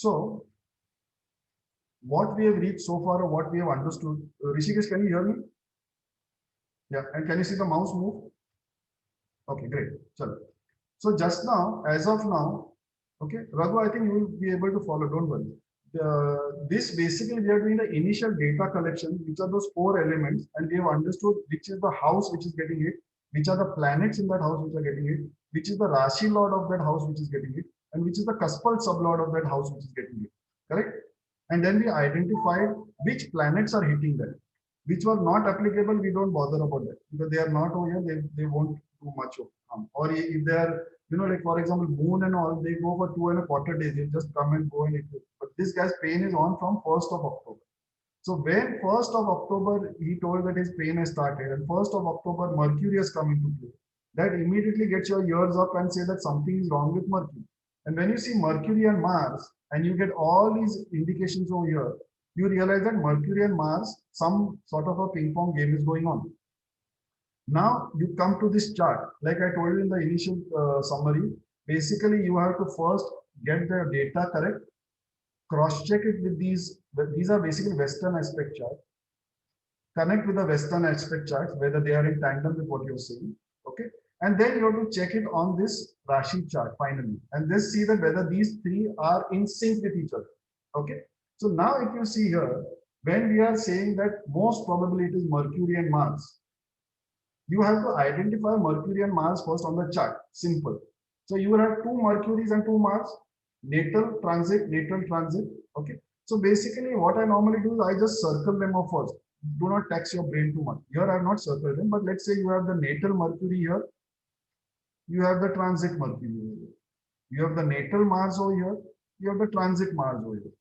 So what we have reached so far, or what we have understood, Rishikesh, can you hear me? Yeah, and can you see the mouse move? Okay, great. So just now, as of now, okay, Raghu, I think you will be able to follow, don't worry. This basically we are doing the initial data collection, which are those four elements, and we have understood which is the house which is getting it, which are the planets in that house which are getting it, which is the Rashi lord of that house which is getting it, and which is the Kaspal sublord of that house which is getting it. Correct? And then we identified which planets are hitting that. Which were not applicable, we don't bother about that because they are not over here, they won't do much of harm. Or if they are, like for example, moon and all, they go for 2.25 days, they just come and go and it. But this guy's pain is on from 1st of October. So when 1st of October, he told that his pain has started, and 1st of October, Mercury has come into play. That immediately gets your ears up and say that something is wrong with Mercury. And when you see Mercury and Mars, and you get all these indications over here, you realize that Mercury and Mars, some sort of a ping pong game is going on. Now you come to this chart, like I told you in the initial summary, basically you have to first get the data correct, cross-check it with these are basically Western aspect charts, connect with the Western aspect charts, whether they are in tandem with what you're saying, okay? And then you have to check it on this Rashi chart finally, and just see that whether these three are in sync with each other, okay? So now if you see here, when we are saying that most probably it is Mercury and Mars, you have to identify Mercury and Mars first on the chart, simple. So you will have two Mercuries and two Mars, natal transit, okay? So basically what I normally do is I just circle them off first. Do not tax your brain too much. Here I have not circled them, but let's say you have the natal Mercury here, you have the transit Mercury over here. You have the natal Mars over here, you have the transit Mars over here.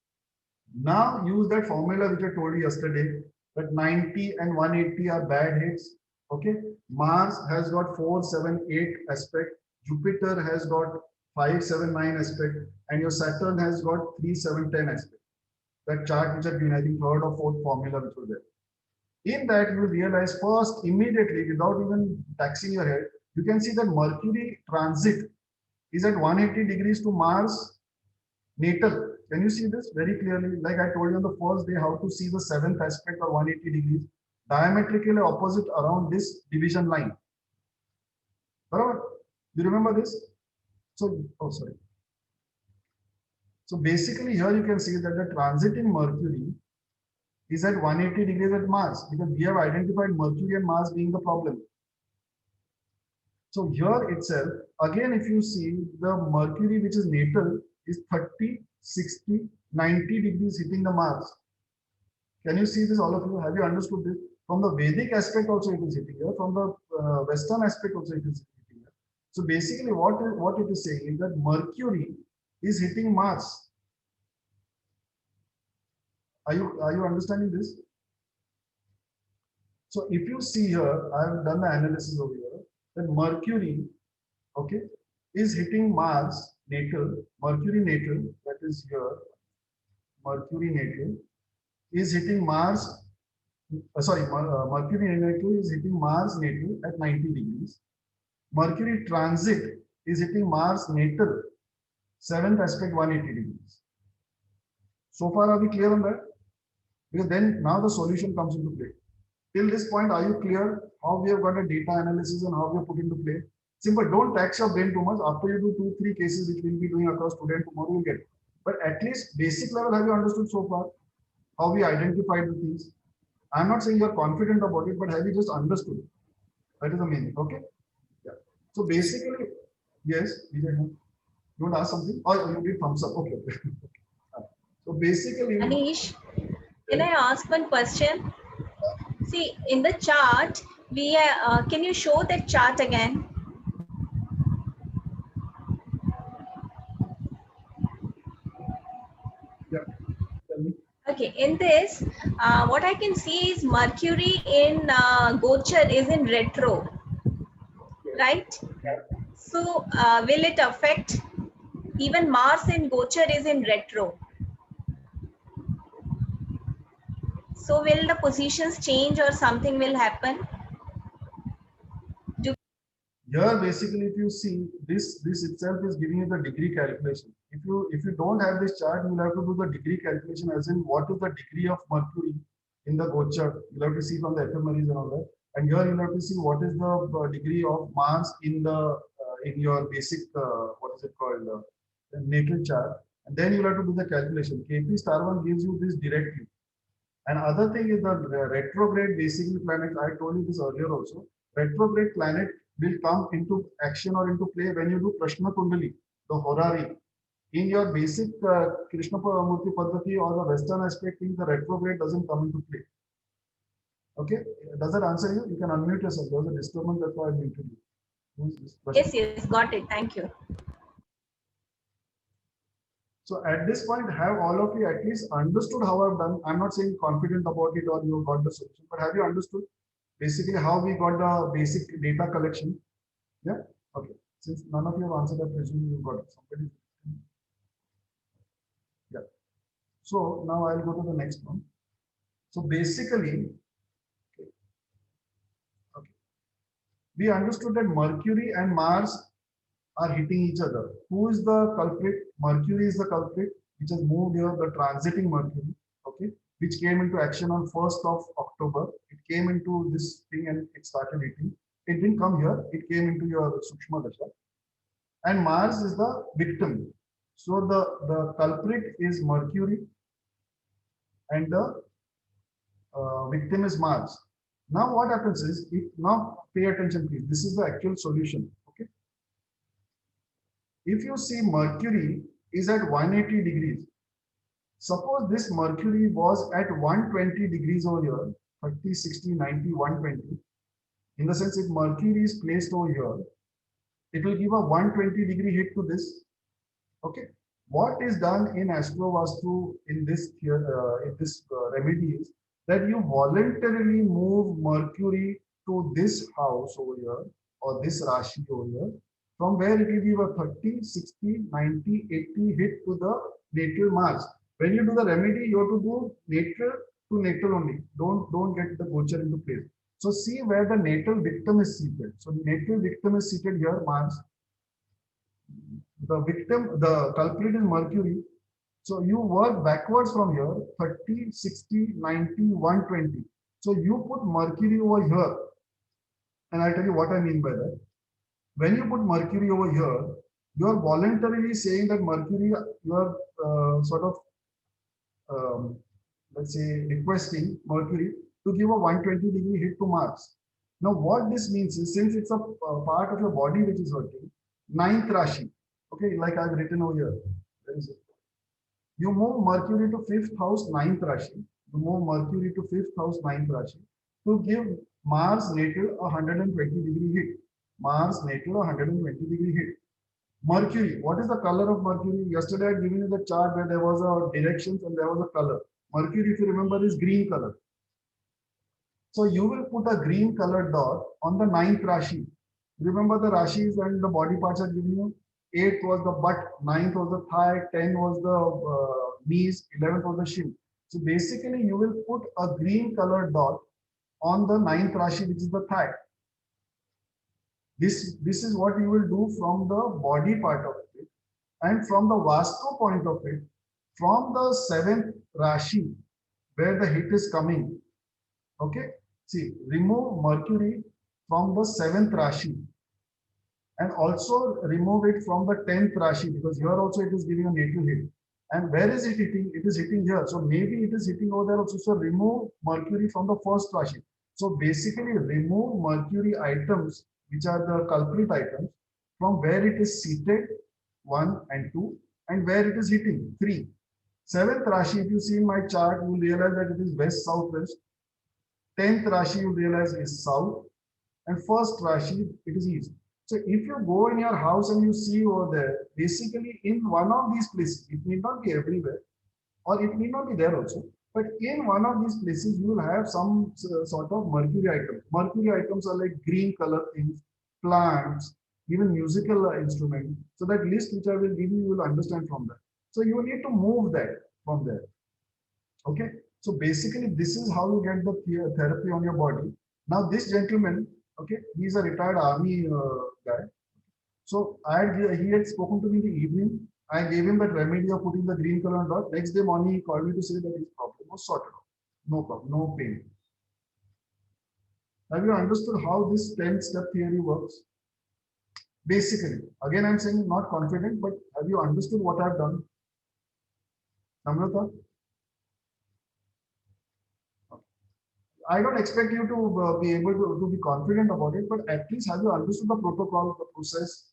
Now use that formula which I told you yesterday, that 90 and 180 are bad hits. Okay, Mars has got 4, 7, 8 aspect, Jupiter has got 5, 7, 9 aspect, and your Saturn has got 3, 7, 10 aspect. That chart which had been, I think, third or fourth formula which was there. In that, you will realize first, immediately, without even taxing your head, you can see that Mercury transit is at 180 degrees to Mars natal. Can you see this very clearly? Like I told you on the first day, how to see the 7th aspect or 180 degrees diametrically opposite around this division line. Barabar? You remember this? So, oh, sorry. So basically here you can see that the transiting Mercury is at 180 degrees at Mars, because we have identified Mercury and Mars being the problem. So here itself, again, if you see the Mercury, which is natal, is 30, 60, 90 degrees hitting the Mars. Can you see this, all of you? Have you understood this? From the Vedic aspect also it is hitting here. From the Western aspect also it is hitting here. So basically what it is saying is that Mercury is hitting Mars. Are you understanding this? So if you see here, I have done the analysis over here, that Mercury, okay, is hitting Mars natal, Mercury natal, that is here, Mercury natal is hitting Mars, Mercury natal is hitting Mars natal at 90 degrees. Mercury transit is hitting Mars natal, 7th aspect 180 degrees. So far, are we clear on that? Because then now the solution comes into play. Till this point, are you clear how we have got a data analysis and how we have put into play? Simple, don't tax your brain too much. After you do 2-3 cases, which we'll be doing across today and tomorrow, you'll get it. But at least basic level, have you understood so far how we identified the things? I'm not saying you're confident about it, but have you just understood it? That is the main thing. Okay. Yeah. So basically, yes, you want to ask something? Or you did thumbs up. Okay. So basically, Anish, can I ask one question? See, in the chart, we can you show that chart again? yeah. Tell me. Okay, in this, what I can see is Mercury in Gochar is in retro, right? So, will it affect? Even Mars in Gochar is in retro. So, will the positions change or something will happen? Here, basically, if you see this itself is giving you the degree calculation. If you don't have this chart, you will have to do the degree calculation, as in what is the degree of Mercury in the Gochar. You'll have to see from the ephemeris and all that. And here you'll have to see what is the degree of Mars in the in your basic what is it called the natal chart. And then you'll have to do the calculation. KP star one gives you this directly. And other thing is the retrograde basically planets. I told you this earlier also. Retrograde planet will come into action or into play when you do Prashna Kundali, the Horari. In your basic Krishna Murti Paddhati or the Western aspect thing, the retrograde doesn't come into play. Okay, does that answer you? You can unmute yourself. There was a disturbance, that's why I muted you. Yes, got it. Thank you. So at this point, have all of you at least understood how I've done? I'm not saying confident about it or you got the solution, but have you understood basically how we got the basic data collection? Yeah. Okay. Since none of you have answered, I presume you got it. Somebody. Yeah. So now I'll go to the next one. So basically, okay, we understood that Mercury and Mars are hitting each other. Who is the culprit? Mercury is the culprit, which has moved here, the transiting Mercury, okay, which came into action on 1st of October. It came into this thing and it started hitting. It didn't come here, it came into your Sukshma Dasha. And Mars is the victim. So the culprit is Mercury and the victim is Mars. Now what happens is, now pay attention please, this is the actual solution. If you see Mercury is at 180 degrees, suppose this Mercury was at 120 degrees over here, 30, 60, 90, 120. In the sense, if Mercury is placed over here, it will give a 120 degree hit to this. Okay. What is done in Astro Vastu in this remedy is that you voluntarily move Mercury to this house over here or this Rashi over here, from where it will give a 30, 60, 90, 80 hit to the natal Mars. When you do the remedy, you have to do natal to natal only. Don't get the Gochar into place. So see where the natal victim is seated. So natal victim is seated here, Mars. The victim, the culprit is Mercury. So you work backwards from here, 30, 60, 90, 120. So you put Mercury over here. And I'll tell you what I mean by that. When you put Mercury over here, you are voluntarily saying that Mercury, you are let's say, requesting Mercury to give a 120 degree hit to Mars. Now, what this means is, since it's a part of your body which is working, 9th Rashi, okay, like I've written over here, where is it? You move Mercury to 5th house, 9th Rashi. You move Mercury to 5th house, 9th Rashi to give Mars natal a 120 degree hit. Mars natal 120 degree hit. Mercury, what is the color of Mercury? Yesterday I had given you the chart where there was a directions and there was a color. Mercury, if you remember, is green color. So you will put a green colored dot on the 9th Rashi. Remember the Rashis and the body parts are given you? 8th was the butt, 9th was the thigh, 10 was the knees, 11th was the shin. So basically you will put a green colored dot on the 9th Rashi, which is the thigh. This is what you will do from the body part of it. And from the Vastu point of it, from the 7th Rashi, where the hit is coming, okay, see, remove Mercury from the 7th Rashi and also remove it from the 10th Rashi, because here also it is giving a natal hit. And where is it hitting? It is hitting here. So maybe it is hitting over there also. So remove Mercury from the 1st Rashi. So basically remove Mercury items, which are the culprit items, from where it is seated, 1 and 2, and where it is hitting, 3. 7th Rashi, if you see in my chart, you will realize that it is west, southwest. 10th Rashi, you realize is south. And 1st Rashi, it is east. So if you go in your house and you see over there, basically in one of these places, it may not be everywhere, or it may not be there also, but in one of these places, you will have some sort of Mercury items. Mercury items are like green color things, plants, even musical instrument. So that list which I will give you, you will understand from that. So you need to move that from there. Okay. So basically, this is how you get the therapy on your body. Now, this gentleman, Okay, he's a retired army guy. So he had spoken to me in the evening. I gave him that remedy of putting the green color on dot. Next day morning, he called me to say that his problem was sorted out. No problem, no pain. Have you understood how this 10-step theory works? Basically, again, I'm saying not confident, but have you understood what I've done? Namrata? I don't expect you to be able to be confident about it, but at least have you understood the protocol, the process?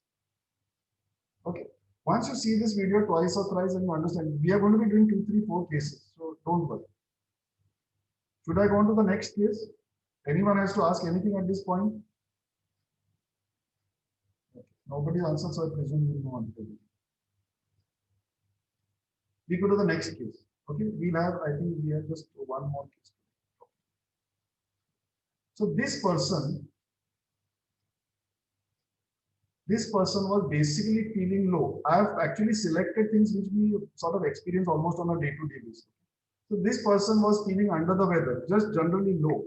Okay. Once you see this video twice or thrice and you understand, we are going to be doing 2, 3, 4 cases. So don't worry. Should I go on to the next case? Anyone has to ask anything at this point? Okay. Nobody answered, so I presume you know answer. We go to the next case. Okay. We'll have, I think we have just one more case. So this person was basically feeling low. I have actually selected things which we sort of experience almost on a day-to-day basis. So this person was feeling under the weather, just generally low.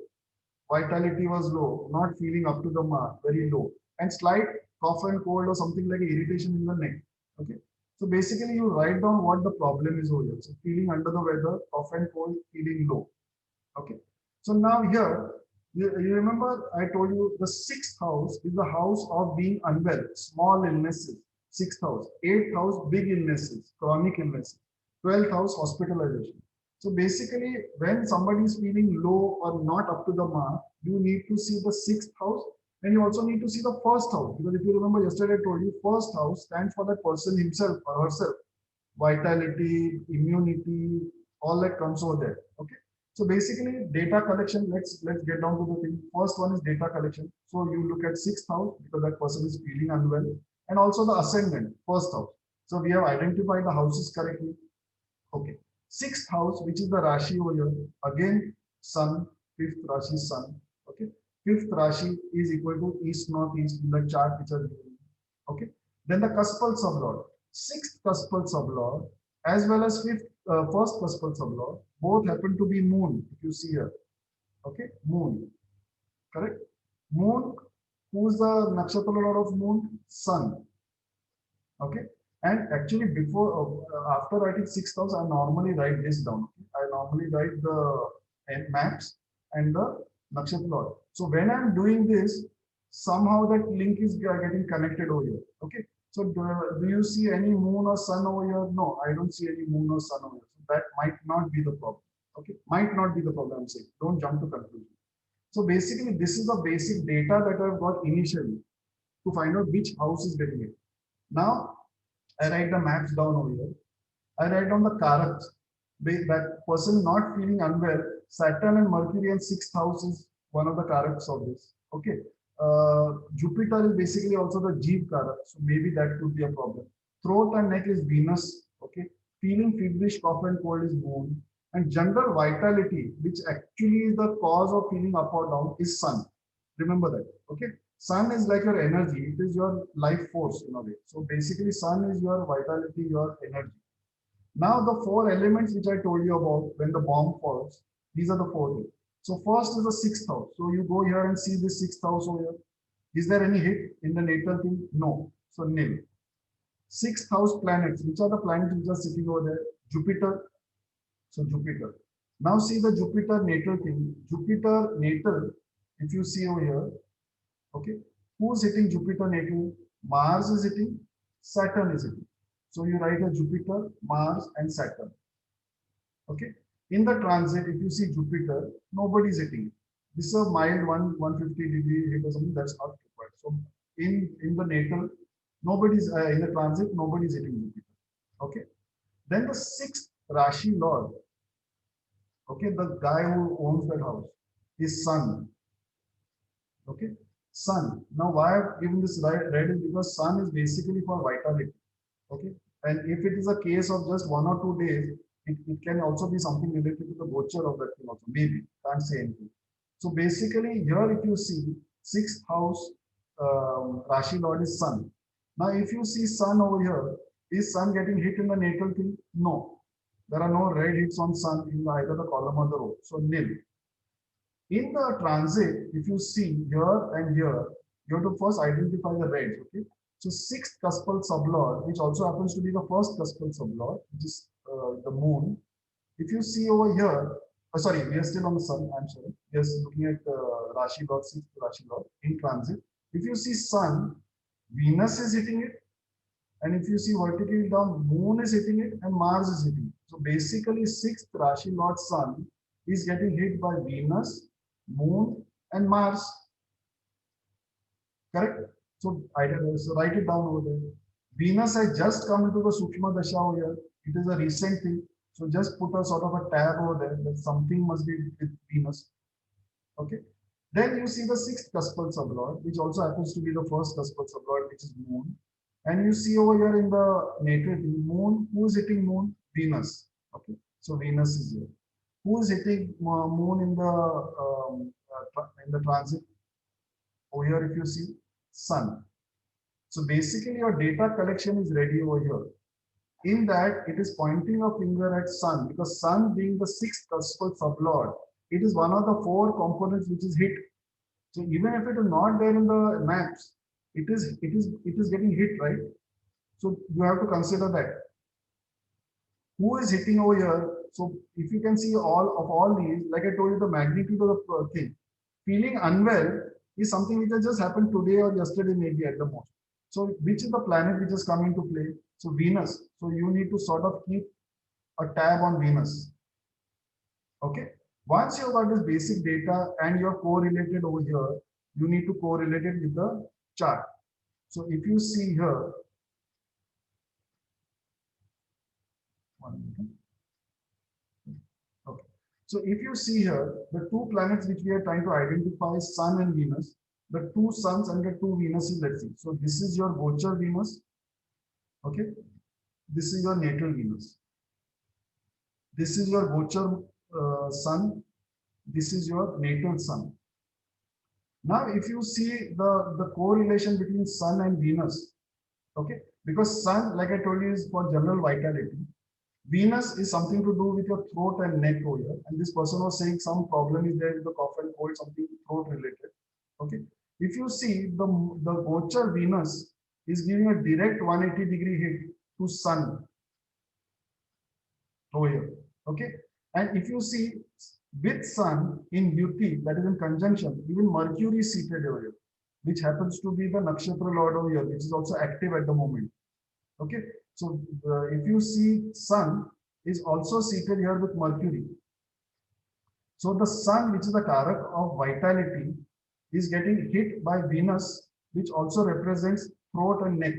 Vitality was low, not feeling up to the mark, very low, and slight cough and cold or something like irritation in the neck. Okay. So basically, you write down what the problem is over here. So feeling under the weather, cough and cold, feeling low. Okay. So now here, you remember I told you the 6th house is the house of being unwell, small illnesses. 6th house, 8th house, big illnesses, chronic illnesses. 12th house, hospitalization. So basically, when somebody is feeling low or not up to the mark, you need to see the 6th house, and you also need to see the 1st house. Because if you remember yesterday, I told you 1st house stands for that person himself or herself. Vitality, immunity, all that comes over there. Okay. So basically, data collection. Let's get down to the thing. First one is data collection. So you look at 6th house because that person is feeling unwell, and also the ascendant, 1st house. So we have identified the houses correctly. Okay. 6th house, which is the Rashi over here, again Sun, 5th Rashi Sun. Okay. 5th Rashi is equal to East Northeast in the chart which are given. Okay. Then the Cuspal sublord, 6th Cuspal sublord, as well as 1st Cuspal sublord, both happen to be Moon. If you see here, okay, Moon, correct? Moon, who's the nakshatra lord of Moon? Sun. Okay. And actually, after writing 6th house, I normally write this down. I normally write the maps and the nakshatra lord. So when I'm doing this, somehow that link is getting connected over here. Okay. So do you see any moon or sun over here? No, I don't see any moon or sun over here. So that might not be the problem. Okay. Might not be the problem, I'm saying. Don't jump to conclusion. So basically, this is the basic data that I've got initially to find out which house is getting it. Now, I write the maps down over here. I write down the karaks. That person not feeling unwell, Saturn and Mercury and 6th house is one of the karaks of this. Okay. Jupiter is basically also the Jeev karak. So maybe that could be a problem. Throat and neck is Venus. Okay. Feeling feverish, cough and cold is Moon. And general vitality, which actually is the cause of feeling up or down, is Sun. Remember that. Okay. Sun is like your energy. It is your life force in a way. So basically, Sun is your vitality, your energy. Now the 4 elements which I told you about when the bomb falls, these are the 4 things. So first is the 6th house. So you go here and see the 6th house over here. Is there any hit in the natal thing? No. So nil. 6th house planets. Which are the planets which are sitting over there? Jupiter. So Jupiter. Now see the Jupiter natal thing. Jupiter natal, if you see over here, okay, who's hitting Jupiter natal? Mars is hitting, Saturn is hitting. So you write a Jupiter, Mars, and Saturn. Okay. In the transit, if you see Jupiter, nobody is hitting. This is a mild 150-degree hit or something, that's not required. So in the natal, nobody's in the transit, nobody's hitting Jupiter. Okay. Then the 6th Rashi Lord, okay, the guy who owns that house, is Sun. Okay. Sun. Now, why I've given this red is because Sun is basically for vitality. Okay. And if it is a case of just 1 or 2 days, it can also be something related to the gochar of that thing also. Maybe. Can't say anything. So basically, here if you see 6th house, Rashi Lord is Sun. Now, if you see Sun over here, is Sun getting hit in the natal thing? No. There are no red hits on Sun in either the column or the row. So nil. In the transit, if you see here and here, you have to first identify the red. Okay, so sixth cuspal sublord, which also happens to be the first cuspal sublord, which is the moon. If you see over here, sorry, we are still on the sun. I'm sorry. Just looking at Rashi Lord, sixth Rashi Lord in transit. If you see sun, Venus is hitting it, and if you see vertically down, moon is hitting it and Mars is hitting it. So basically, sixth Rashi Lord Sun is getting hit by Venus, moon, and Mars. Correct? So, so write it down over there. Venus has just come into the Sukshma Dasha over here. It is a recent thing. So just put a sort of a tab over there that something must be with Venus. Okay. Then you see the sixth cuspal sublord, which also happens to be the first cuspal sublord, which is moon. And you see over here in the natal thing, moon, who is hitting moon? Venus. Okay. So Venus is here. Who is hitting moon in the transit? Over here, if you see, sun. So basically, your data collection is ready over here. In that, it is pointing a finger at sun, because sun being the sixth cuspal sublord, it is one of the four components which is hit. So even if it is not there in the maps, it is getting hit, right? So you have to consider that. Who is hitting over here? So if you can see all these, like I told you, the magnitude of the thing. Feeling unwell is something which has just happened today or yesterday, maybe at the most. So which is the planet which is coming to play? So Venus. So you need to sort of keep a tab on Venus. Okay. Once you got this basic data and you're correlated over here, you need to correlate it with the chart. So if you see here, one minute. Okay. So if you see here, the two planets which we are trying to identify, Sun and Venus, the two suns and the two Venuses, let's see. So this is your Gochar Venus. Okay. This is your natal Venus. This is your Gochar Sun. This is your natal Sun. Now, if you see the correlation between Sun and Venus, okay, because Sun, like I told you, is for general vitality. Venus is something to do with your throat and neck over here. And this person was saying some problem is there with the cough and cold, something throat related. Okay. If you see the Gochar Venus is giving a direct 180-degree hit to Sun over here. Okay. And if you see with Sun in Yuti, that is in conjunction, even Mercury is seated over here, which happens to be the Nakshatra Lord over here, which is also active at the moment. Okay. So if you see Sun is also seated here with Mercury. So the Sun, which is the Karak of vitality, is getting hit by Venus, which also represents throat and neck.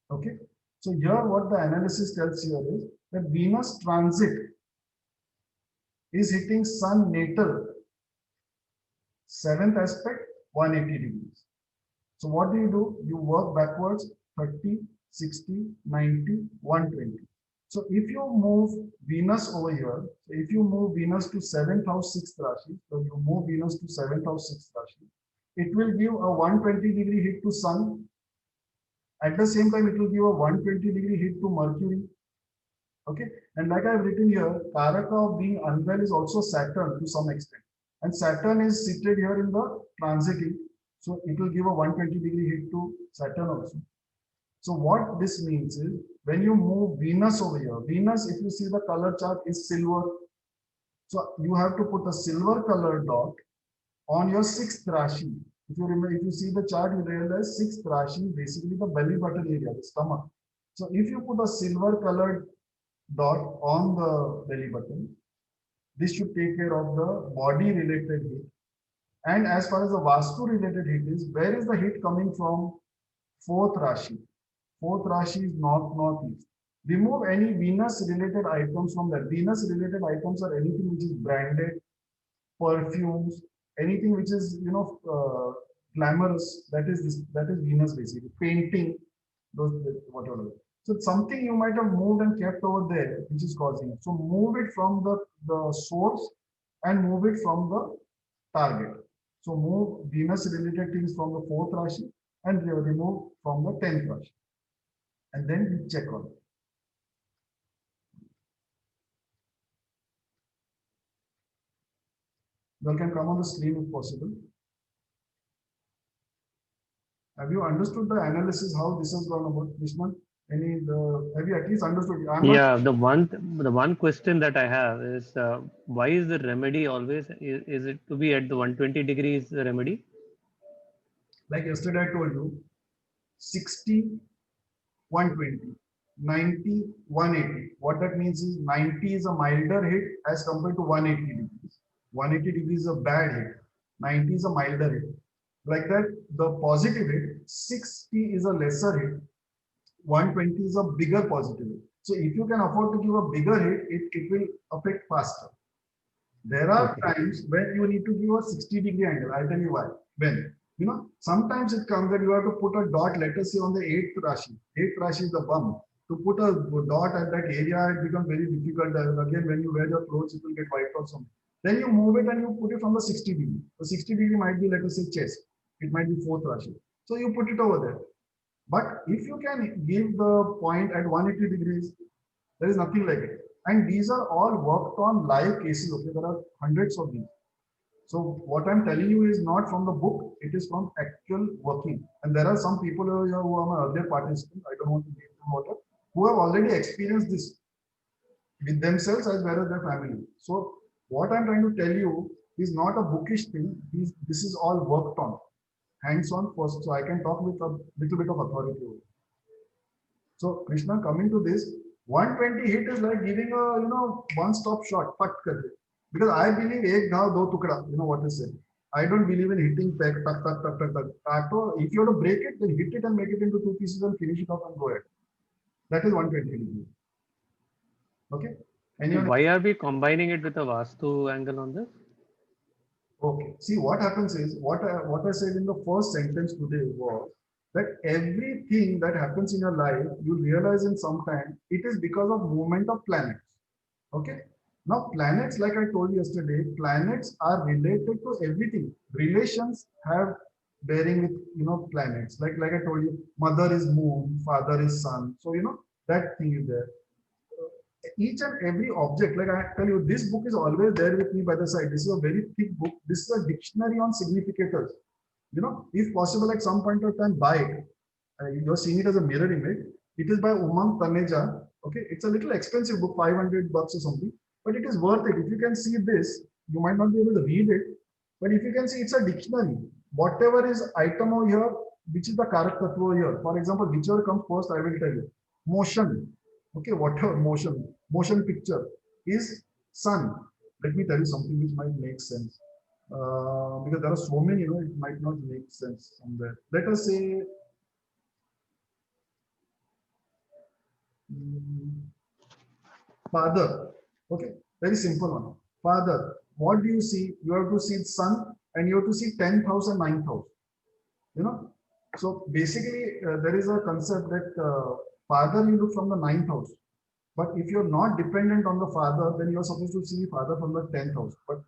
Okay. So here what the analysis tells here is that Venus transit is hitting Sun natal, 7th aspect, 180 degrees. So what do? You work backwards, 30, 60, 90, 120. So if you move Venus over here, so if you move Venus to 7th house, 6th Rashi, so you move Venus to 7th house, 6th Rashi, it will give a 120-degree hit to Sun. At the same time, it will give a 120-degree hit to Mercury. Okay, and like I've written here, Karaka of being unwell is also Saturn to some extent. And Saturn is seated here in the transiting. So it will give a 120-degree hit to Saturn also. So what this means is when you move Venus over here, Venus, if you see the color chart, is silver. So you have to put a silver colored dot on your 6th Rashi. If you remember, if you see the chart, you realize 6th Rashi is basically the belly button area, the stomach. So if you put a silver colored dot on the belly button, this should take care of the body related hit. And as far as the Vastu related hit is, where is the hit coming from? 4th Rashi. 4th Rashi is northeast. Remove any Venus related items from that. Venus related items are anything which is branded, perfumes, anything which is glamorous. That is Venus basically. Painting, those whatever. So it's something you might have moved and kept over there, which is causing it. So move it from the source and move it from the target. So move Venus related things from the 4th Rashi and remove from the 10th Rashi. And then we check on it. You all can come on the screen if possible. Have you understood the analysis, how this has gone about, Krishnan? Have you at least understood? I'm not. Yeah, the one question that I have is why is the remedy always is it to be at the 120 degrees remedy? Like yesterday I told you, 60, 120, 90, 180. What that means is 90 is a milder hit as compared to 180 degrees. 180 degrees is a bad hit. 90 is a milder hit. Like that, the positive hit, 60 is a lesser hit. 120 is a bigger positive hit. So if you can afford to give a bigger hit, it will affect faster. There are Okay. times when you need to give a 60-degree angle. I'll tell you why. When? Sometimes it comes that you have to put a dot, let us say on the 8th Rashi. 8th Rashi is the bum. To put a dot at that area, it becomes very difficult. Again, when you wear your clothes, it will get wiped off something. Then you move it and you put it from the 60 degree. The 60 degree might be, let us say, chest. It might be 4th Rashi. So you put it over there. But if you can give the point at 180 degrees, there is nothing like it. And these are all worked on live cases. Okay, there are hundreds of these. So what I'm telling you is not from the book, it is from actual working. And there are some people here who are my earlier participants, I don't want to name them water, who have already experienced this with themselves as well as their family. So what I'm trying to tell you is not a bookish thing. This is all worked on, hands-on first. So I can talk with a little bit of authority. So Krishna, coming to this, 120 hit is like giving a one-stop shot. Because I believe ek ghav do tukda. You know what is said. I don't believe in hitting peg, tuck, tuck, tuck, tuck, tuck. If you have to break it, then hit it and make it into two pieces and finish it off and go ahead. That is 120 degree. Okay. And why are we combining it with a Vastu angle on this? Okay. See, what happens is what I said in the first sentence today was that everything that happens in your life, you realize in some time, it is because of movement of planets. Okay. Now, planets, like I told you yesterday, planets are related to everything. Relations have bearing with planets. Like I told you, mother is moon, father is sun. So that thing is there. Each and every object, like I tell you, this book is always there with me by the side. This is a very thick book. This is a dictionary on significators. If possible, at some point of time, buy it. You're seeing it as a mirror image. It is by Umang Taneja. Okay, it's a little expensive book, $500 or something, but it is worth it. If you can see this, you might not be able to read it, but if you can see, it's a dictionary. Whatever is item over here, which is the character over here. For example, whichever comes first, I will tell you. Motion. Okay, whatever motion picture is sun. Let me tell you something which might make sense. Because there are so many, it might not make sense somewhere. Let us say father. Okay, very simple one. Father, what do you see? You have to see sun and you have to see 10,000, 9,000. So basically, there is a concept that father you look from the 9th house. But if you're not dependent on the father, then you're supposed to see father from the 10th house. But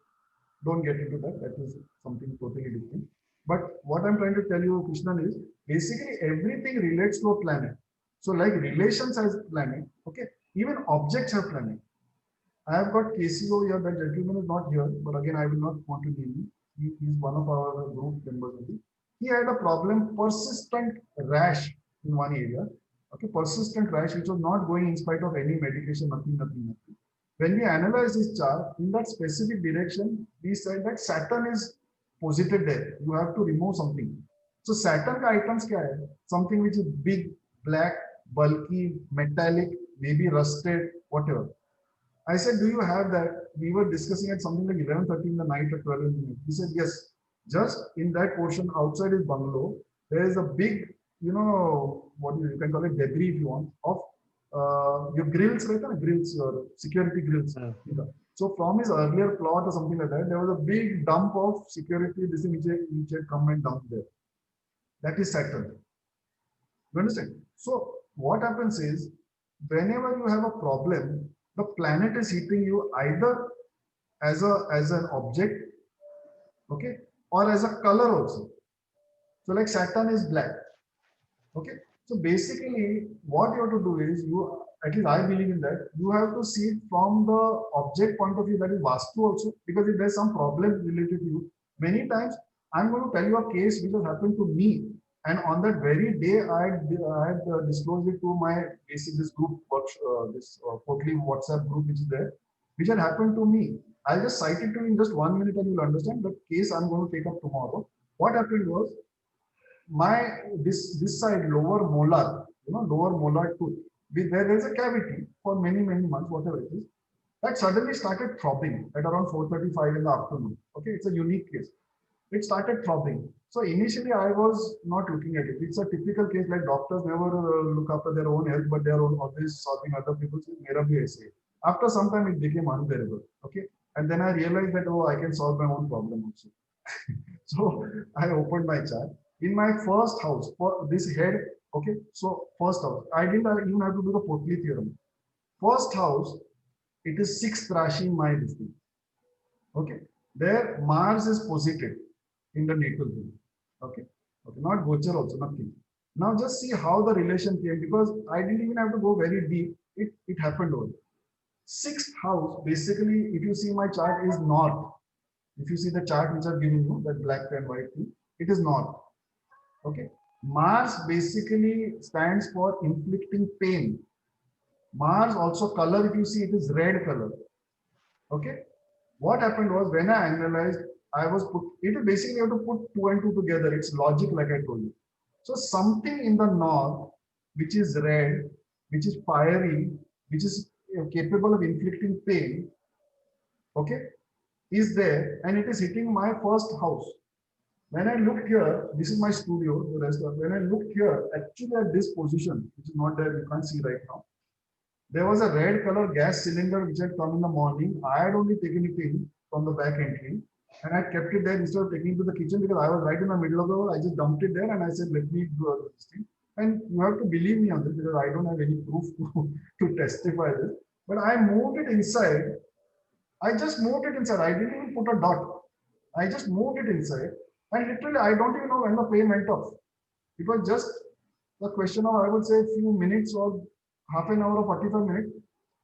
don't get into that. That is something totally different. But what I'm trying to tell you, Krishnan, is basically everything relates to a planet. So like relations has planet, okay? Even objects have planet. I have got cases over here. That gentleman is not here, but again, I will not want to name him. He is one of our group members. He had a problem, persistent rash in one area. Okay, persistent rash, which was not going in spite of any medication, nothing. When we analyze this chart, in that specific direction, we said that Saturn is posited there. You have to remove something. So Saturn ka items kya hai? Something which is big, black, bulky, metallic, maybe rusted, whatever. I said, do you have that? We were discussing at something like 11:30 in the night or 12 in the night. He said, yes. Just in that portion outside his bungalow, there is a big, what you can call it, debris if you want, of your grills, right? Grills, your security grills. So from his earlier plot or something like that, there was a big dump of security, this which had come and dumped there. That is Saturn. You understand? So what happens is, whenever you have a problem, the planet is hitting you either as an object, okay, or as a color also. So like Saturn is black, okay. So basically, what you have to do is at least I believe in that, you have to see it from the object point of view, that is Vastu also, because if there's some problem related to you, many times I'm going to tell you a case which has happened to me. And on that very day, I had disclosed it to my this group, this quarterly WhatsApp group which is there, which had happened to me. I'll just cite it to you in just 1 minute and you'll understand the case I'm going to take up tomorrow. What happened was, my this side lower molar, lower molar tooth, there's a cavity for many months, whatever it is, that suddenly started throbbing at around 4:35 in the afternoon. Okay, it's a unique case. It started throbbing. So initially I was not looking at it. It's a typical case, like doctors never look after their own health, but they are always solving other people's. Mera bhi aise. After some time it became unbearable. Okay, and then I realized that, oh, I can solve my own problem also. So I opened my chart. In my first house, for this head, okay, so first house, I didn't even have to do the Potli theorem. First house, it is sixth Rashi in my district. Okay, there Mars is posited in the natal zone. Okay, okay, not Gochar also, nothing. Now just see how the relation came, because I didn't even have to go very deep. It happened over. Sixth house, basically, if you see my chart, is north. If you see the chart which I've given you, that black and white thing, it is north. Okay. Mars basically stands for inflicting pain. Mars also color, if you see, it is red color. Okay. What happened was, when I analyzed, I was put, it is basically you have to put two and two together. It's logic, like I told you. So something in the north, which is red, which is fiery, which is capable of inflicting pain, okay, is there, and it is hitting my first house. When I looked here, this is my studio, the rest of, when I looked here, actually at this position, which is not there, you can't see right now, there was a red color gas cylinder which had come in the morning. I had only taken it in from the back entry, and I kept it there instead of taking it to the kitchen, because I was right in the middle of the road. I just dumped it there and I said, let me do this thing. And you have to believe me on this, because I don't have any proof to testify this. But I moved it inside. I just moved it inside. I didn't even put a dot. I just moved it inside. And literally, I don't even know when the pain went off. It was just the question of, I would say, a few minutes or half an hour or 45 minutes.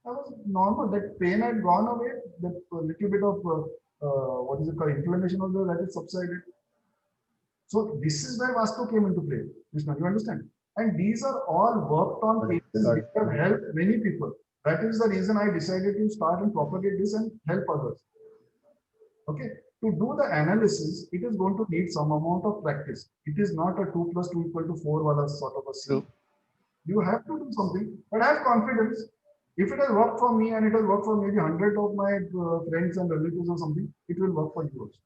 That was normal. That pain had gone away. That little bit of, what is it called, inflammation was there, that is subsided. So this is where Vastu came into play. Krishna, you understand? And these are all worked on cases which have helped many people. That is the reason I decided to start and propagate this and help others. Okay. To do the analysis, it is going to need some amount of practice. It is not a 2 + 2 = 4 wala sort of a scene. You have to do something, but have confidence. If it has worked for me and it has worked for maybe 100 of my friends and relatives or something, it will work for you also.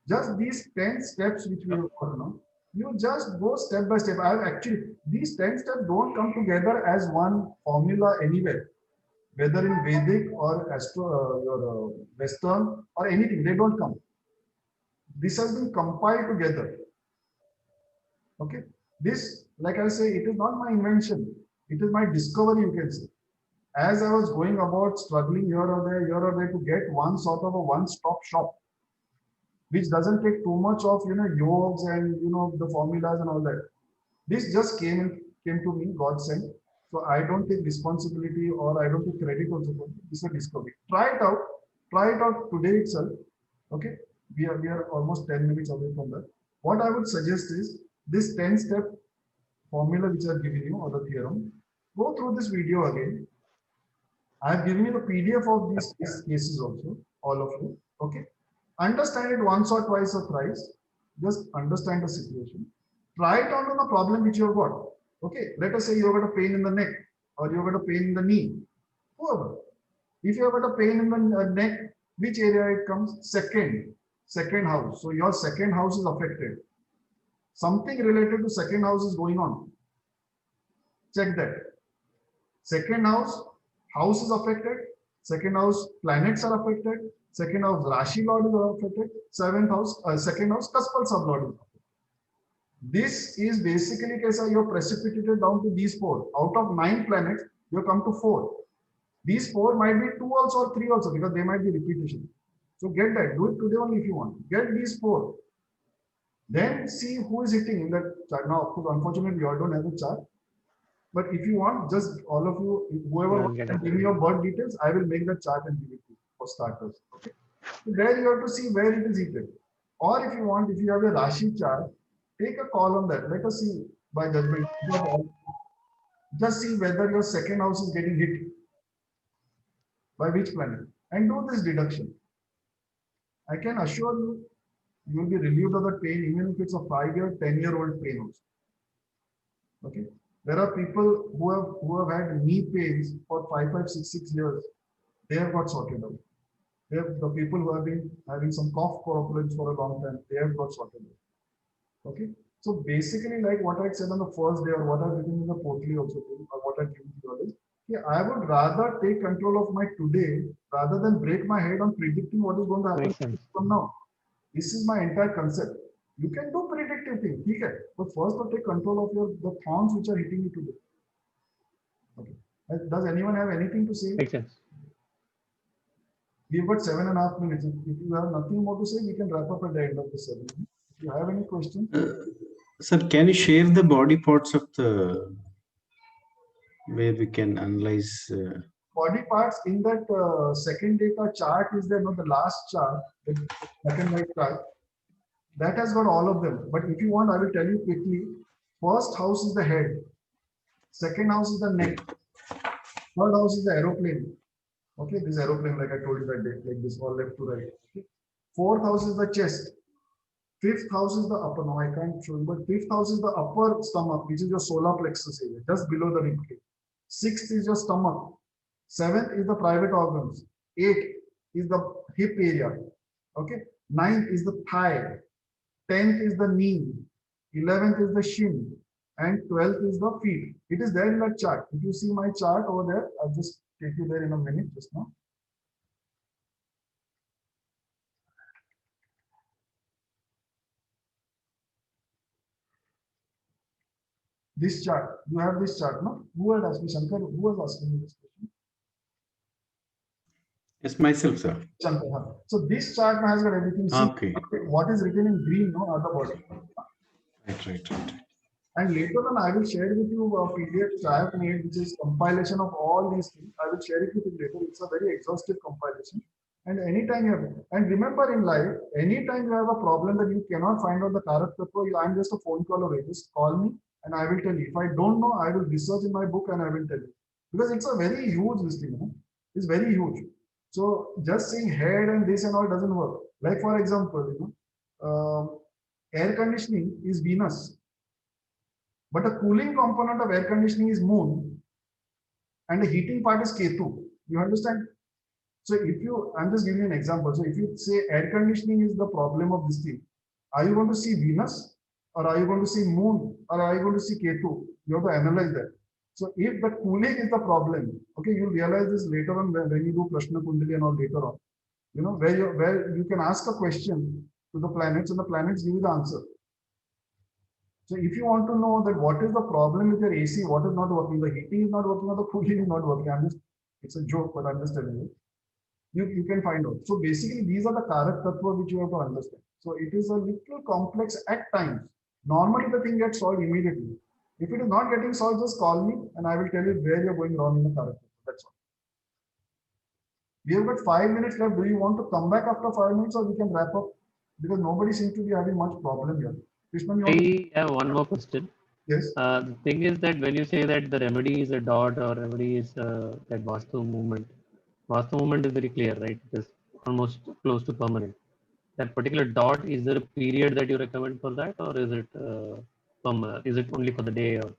Just these 10 steps which we have got now, you just go step by step. I have actually, these 10 steps don't come together as one formula anywhere, whether in Vedic or Western or anything, they don't come. This has been compiled together. Okay. This, like I say, it is not my invention. It is my discovery, you can say. As I was going about struggling here or there to get one sort of a one-stop shop, which doesn't take too much of, yogs and, the formulas and all that. This just came to me, God sent. So I don't take responsibility or I don't take credit also for it. This is a discovery. Try it out. Try it out today itself. Okay. We are almost 10 minutes away from that. What I would suggest is this 10-step formula which I've given you, or the theorem. Go through this video again. I've given you the PDF of these cases also, all of you. Okay. Understand it once or twice or thrice. Just understand the situation. Try it out on the problem which you have got. Okay. Let us say you have got a pain in the neck or you have got a pain in the knee. Whoever. If you have got a pain in the neck, which area it comes? Second house. So your second house is affected. Something related to second house is going on. Check that. Second house is affected. Second house, planets are affected. Second house, Rashi Lord is affected. Seventh house, second house, Kaspal Sublord is affected. This is basically case you are precipitated down to these 4. Out of 9 planets, you come to 4. These 4 might be 2 also or 3 also, because they might be repetition. So get that. Do it today only if you want. Get these 4. Then see who is hitting in that chart. Now, of course, unfortunately, you all don't have a chart. But if you want, just all of you, whoever Yeah, wants get to it. give me your birth details, I will make the chart and give it to you for starters. Okay. So there you have to see where it is heated. Or if you want, if you have a Rashi chart, take a call on that. Let us see by judgment. Just see whether your second house is getting hit by which planet and do this deduction. I can assure you, you will be relieved of the pain, even if it's a 5-year, 10-year-old pain also. Okay. There are people who have had knee pains for 5, 5, 6 years. They have got sorted out. They have, the people who have been having some cough problems for a long time, they have got sorted out. Okay. So basically, like what I said on the first day, or what I've written in the portfolio also, or what I've given to you all is, yeah, I would rather take control of my today rather than break my head on predicting what is going to happen Makes sense. from now. This is my entire concept. You can do predictive thing, okay? But first, to take control of the thorns which are hitting you today. Okay. Does anyone have anything to say? Makes sense. We've got 7.5 minutes. If you have nothing more to say, we can wrap up at the end of the session. If you have any questions, Sir, can you share the body parts of the where we can analyze? body parts in that second data chart is there, not the last chart, the second right chart. That has got all of them. But if you want, I will tell you quickly. First house is the head. Second house is the neck. Third house is the aeroplane. Okay, this aeroplane, like I told you that day, like this, all left to right. Okay. Fourth house is the chest. Fifth house is the upper. No, I can't show you, but fifth house is the upper stomach, which is your solar plexus area, just below the rib cage. Sixth is your stomach. Seventh is the private organs. Eighth is the hip area. Okay. Ninth is the thigh. 10th is the knee. 11th is the shin. And 12th is the feet. It is there in that chart. If you see my chart over there, I'll just take you there in a minute just now. This chart, you have this chart, no? Who had asked me, Shankar? Who was asking me this question? Yes, myself, sir. Shankar. Huh? So this chart has got everything. See, Okay. what is written in green, no, are the body. Right. And later on, I will share with you a PDF which I have made, which is compilation of all these things. I will share it with you later. It's a very exhaustive compilation. And anytime you have, and remember in life, anytime you have a problem that you cannot find out the Karak Tattva, I'm just a phone call away. Just call me and I will tell you. If I don't know, I will research in my book and I will tell you. Because it's a very huge listing, you know? It's very huge. So just saying head and this and all doesn't work. Like for example, you know, air conditioning is Venus. But a cooling component of air conditioning is moon and the heating part is Ketu. You understand? So if you, I'm just giving you an example. So if you say air conditioning is the problem of this thing, are you going to see Venus or are you going to see moon or are you going to see Ketu? You have to analyze that. So if the cooling is the problem, okay, you'll realize this later on when you do Prashna Kundali and all later on. You know, where you can ask a question to the planets and the planets give you the answer. So if you want to know that what is the problem with your AC, what is not working, the heating is not working or the cooling is not working, it's a joke, but I'm just telling you. You can find out. So basically, these are the Karak Tattva which you have to understand. So it is a little complex at times. Normally, the thing gets solved immediately. If it is not getting solved, just call me and I will tell you where you're going wrong in the Karak Tattva. That's all. We have got 5 minutes left. Do you want to come back after 5 minutes or we can wrap up? Because nobody seems to be having much problem here. Krishnan, I have one more question. Yes. The thing is that when you say that the remedy is a dot or remedy is that Vastu movement is very clear, right? It is almost close to permanent. That particular dot, is there a period that you recommend for that, or is it is it only for the day? Or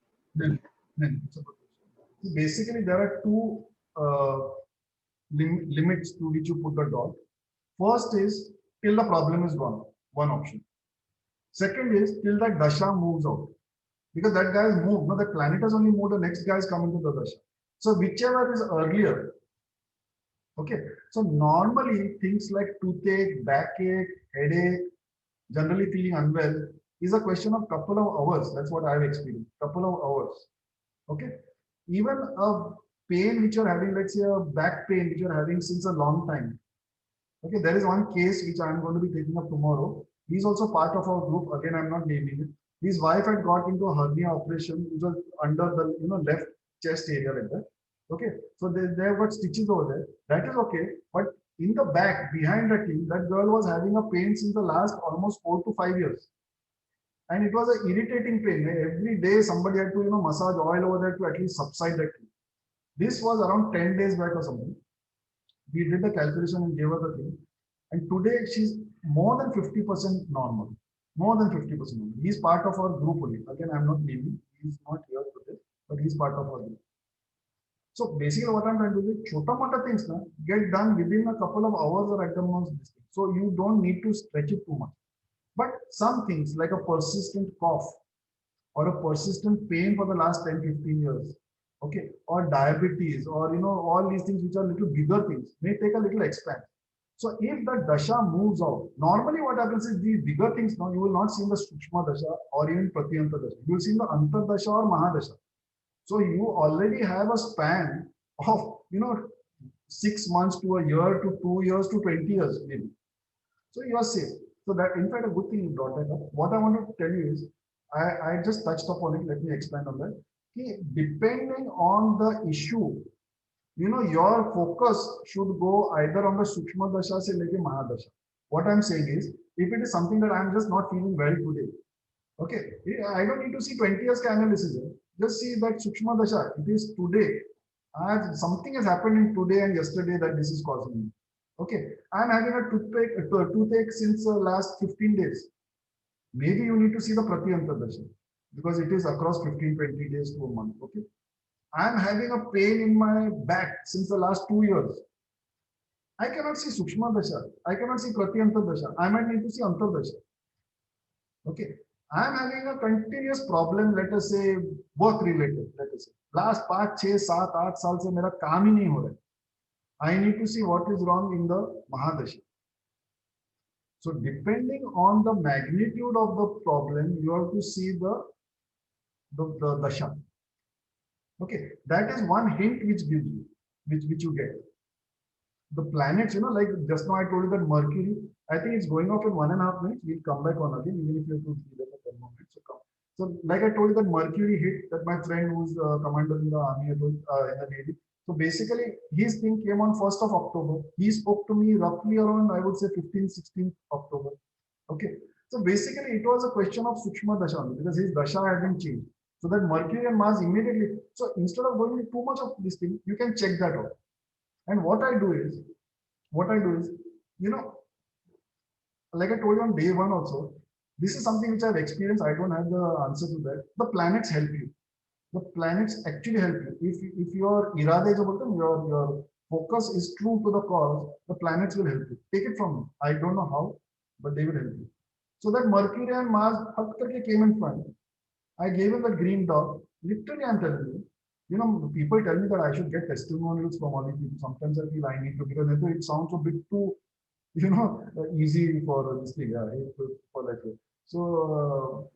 basically, there are two limits to which you put the dot. First is till the problem is gone, one option. Second is till that dasha moves out. Because that guy has moved. No, the planet has only moved, the next guy is coming to the dasha. So whichever is earlier. Okay. So normally things like toothache, backache, headache, generally feeling unwell is a question of couple of hours. That's what I've experienced. Couple of hours. Okay. Even a pain which you're having, let's say a back pain which you're having since a long time. Okay, there is one case which I'm going to be taking up tomorrow. He's also part of our group. Again, I'm not naming it. His wife had got into a hernia operation, which was under the left chest area like that. Okay, so they have got stitches over there. That is okay, but in the back behind that team, that girl was having a pain since the last almost 4 to 5 years, and it was an irritating pain. Every day somebody had to massage oil over there to at least subside that pain. This was around 10 days back or something. We did the calculation and gave her the thing, and today she's more than 50% normal. More than 50% normal. He's part of our group only. Again, I'm not naming. He's not here today, but he's part of our group. So basically, what I'm trying to do is, chota mota things na, get done within a couple of hours or at the most. So you don't need to stretch it too much. But some things like a persistent cough or a persistent pain for the last 10, 15 years, okay, or diabetes, or all these things which are little bigger things may take a little expense. So if the dasha moves out, normally what happens is these bigger things now you will not see in the Sukshma dasha or even Pratyanta dasha. You will see in the Antar dasha or Mahadasha. So you already have a span of 6 months to a year to 2 years to 20 years maybe. So you are safe. So that, in fact, a good thing you brought that up. What I wanted to tell you is, I just touched upon it. Let me expand on that. Depending on the issue, your focus should go either on the Sukshma Dasha se leke Mahadasha. What I'm saying is, if it is something that I'm just not feeling well today, okay, I don't need to see 20 years analysis. Just see that Sukshma Dasha, it is today. Something has happened in today and yesterday that this is causing me. Okay, I'm having a toothache since the last 15 days. Maybe you need to see the Pratyanta Dasha because it is across 15, 20 days to a month. Okay. I'm having a pain in my back since the last 2 years. I cannot see Sukshma Dasha. I cannot see Pratyanta Dasha. I might need to see Antar Dasha. Okay. I'm having a continuous problem, let us say, work related, let us say. Last 5, 6, 7, 8 साल से मेरा काम ही नहीं हो रहा है. I need to see what is wrong in the Mahadasha. So depending on the magnitude of the problem, you have to see the Dasha. Okay, that is one hint which gives you, which you get. The planets, like just now I told you that Mercury, I think it's going off in 1.5 minutes. We'll come back on again, even if you have to be there for 10 more minutes. So come. So like I told you that Mercury hit, that my friend who's commander in the army, in the Navy. So basically his thing came on 1st of October. He spoke to me roughly around, I would say 15th, 16th October. Okay. So basically it was a question of Sukshma Dasha because his Dasha hadn't changed. So that Mercury and Mars immediately, so instead of going into too much of this thing, you can check that out. And what I do is, like I told you on day one also, this is something which I've experienced. I don't have the answer to that. The planets help you. The planets actually help you. If your irade, your focus is true to the cause, the planets will help you. Take it from me. I don't know how, but they will help you. So that Mercury and Mars came in front. I gave him the green dot. Literally, I'm telling you, people tell me that I should get testimonials from all these people. Sometimes I feel I need to, because it sounds a bit too, easy for this thing. For that way. So,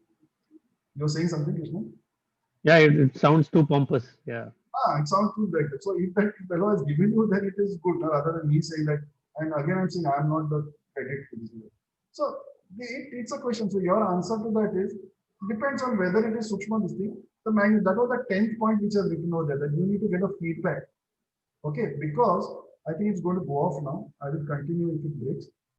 you're saying something, Krishna? Yeah, it sounds too pompous. Yeah. It sounds too bad. So if that fellow has given you, then it is good. Rather than me saying that, and again I'm saying I'm not the credit for this. So it's a question. So your answer to that is depends on whether it is Sukshma this thing. That was the 10th point which is written over there, that you need to get a feedback. Okay, because I think it's going to go off now. I will continue if it breaks.